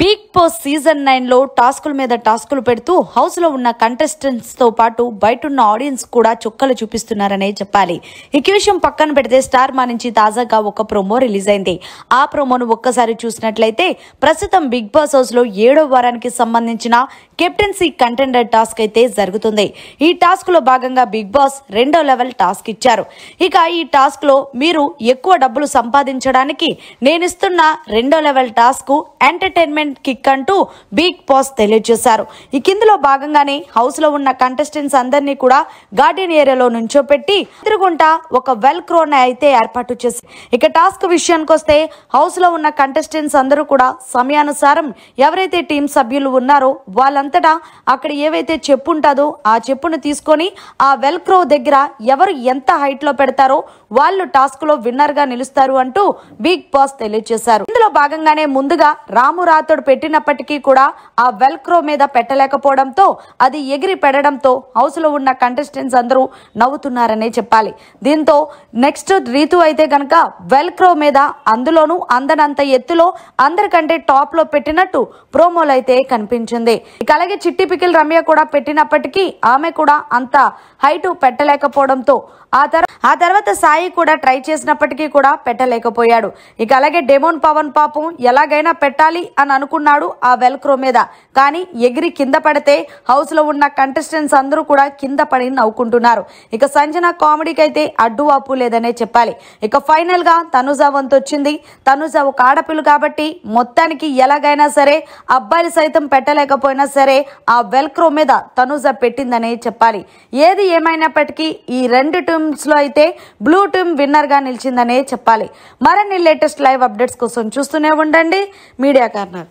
Big boss season 9 లో టాస్కుల మీద టాస్కులు పెడుతూ హౌస్ లో ఉన్న కంటెస్టెంట్స్ తో పాటు బయటున్న ఆడియన్స్ కూడా చుక్కలు చూపిస్తున్నారనే చెప్పాలి. ఈ విషయం పక్కన పెడితే స్టార్ మా నుంచి తాజాగా ఒక ప్రోమో రిలీజ్ అయింది. ఆ ప్రోమోను ఒక్కసారి చూసినట్లయితే ప్రస్తుతం బిగ్ బాస్ హౌస్ లో 7వ వారానికి సంబంధించిన కెప్టెన్సీ కంటెండర్ టాస్క్ అయితే జరుగుతుంది. ఈ టాస్క్ లో భాగంగా బిగ్ బాస్ 2వ లెవెల్ టాస్క్ ఇచ్చారు. ఇక ఈ టాస్క్ లో మీరు ఎక్కువ డబ్బులు సంపాదించడానికి నేను ఇస్తున్న 2వ లెవెల్ టాస్క్ ఎంటర్టైన్మెంట్ కిక్ అంటూ బిగ్ బాస్ తెలియజేశారు. ఈ కిందలో భాగంగానే హౌస్ లో ఉన్న కంటెస్టెంట్స్ అందరినీ కూడా గార్డెన్ ఏరియాలో నుంచోపెట్టి ఎదురుగుంటా ఒక వెల్ క్రోన్ అయితే ఏర్పాటు చేశారు. ఇక టాస్క్ విషయానికి వస్తే హౌస్ లో ఉన్న కంటెస్టెంట్స్ అందరూ కూడా సమయానుసారం ఎవరైతే టీం సభ్యులు ఉన్నారో వాళ్ళంతటా అక్కడ ఏవైతే చెప్పు ఉంటుందో ఆ చెప్పును తీసుకొని ఆ వెల్ క్రో దగ్గర ఎవరు ఎంత హైట్ లో పెడతారో వాళ్ళు టాస్క్ లో విన్నర్ గా నిలుస్తారు అంటూ బిగ్ బాస్ తెలియజేశారు. ఇందులో భాగంగానే ముందుగా రాము రాథోడ్ పెట్టినప్పటికీ కూడా ఆ వెల్ క్రో మీద పెట్టలేకపోవడంతో అది ఎగిరి పెడడంతో హౌస్ లో ఉన్న కంటెస్టెంట్స్ అందరూ నవ్వుతున్నారనే చెప్పాలి. దీంతో నెక్స్ట్ రీతు అయితే గనక వెల్ క్రో మీద అందులోనూ అందనంత ఎత్తులో అందరికంటే టాప్ లో పెట్టినట్టు ప్రోమోలు అయితే కనిపించింది. ఇక అలాగే చిట్టి పికిల్ రమ్య కూడా పెట్టినప్పటికీ ఆమె కూడా అంత హైట్ పెట్టలేకపోవడంతో ఆ తర్వాత సాయి కూడా ట్రై చేసినప్పటికీ కూడా పెట్టలేకపోయాడు. ఇక అలాగే డెమోన్ పవన్ పాపం ఎలాగైనా పెట్టాలి అని అనుకున్నాడు ఆ వెల్ క్రో మీద, కానీ ఎగిరి కింద పడితే హౌస్ లో ఉన్న కంటెస్టెంట్స్ అందరూ కూడా కింద పడి నవ్వుకుంటున్నారు. ఇక సంజన కామెడీకి అయితే అడ్డు వాపు లేదనే చెప్పాలి. ఇక ఫైనల్ గా తనుజ వంతు వచ్చింది. తనుజ ఒక ఆడపిల్ల కాబట్టి మొత్తానికి ఎలాగైనా సరే అబ్బాయిలు సైతం పెట్టలేకపోయినా సరే ఆ వెల్ క్రో మీద తనుజ పెట్టిందనే చెప్పాలి. ఏది ఏమైనప్పటికీ ఈ రెండు టీమ్స్ లో అయితే బ్లూ టీమ్ విన్నర్ గా నిలిచిందనే చెప్పాలి. మరిన్ని లేటెస్ట్ లైవ్ అప్డేట్స్ కోసం చూస్తూనే ఉండండి మీడియా కార్నర్.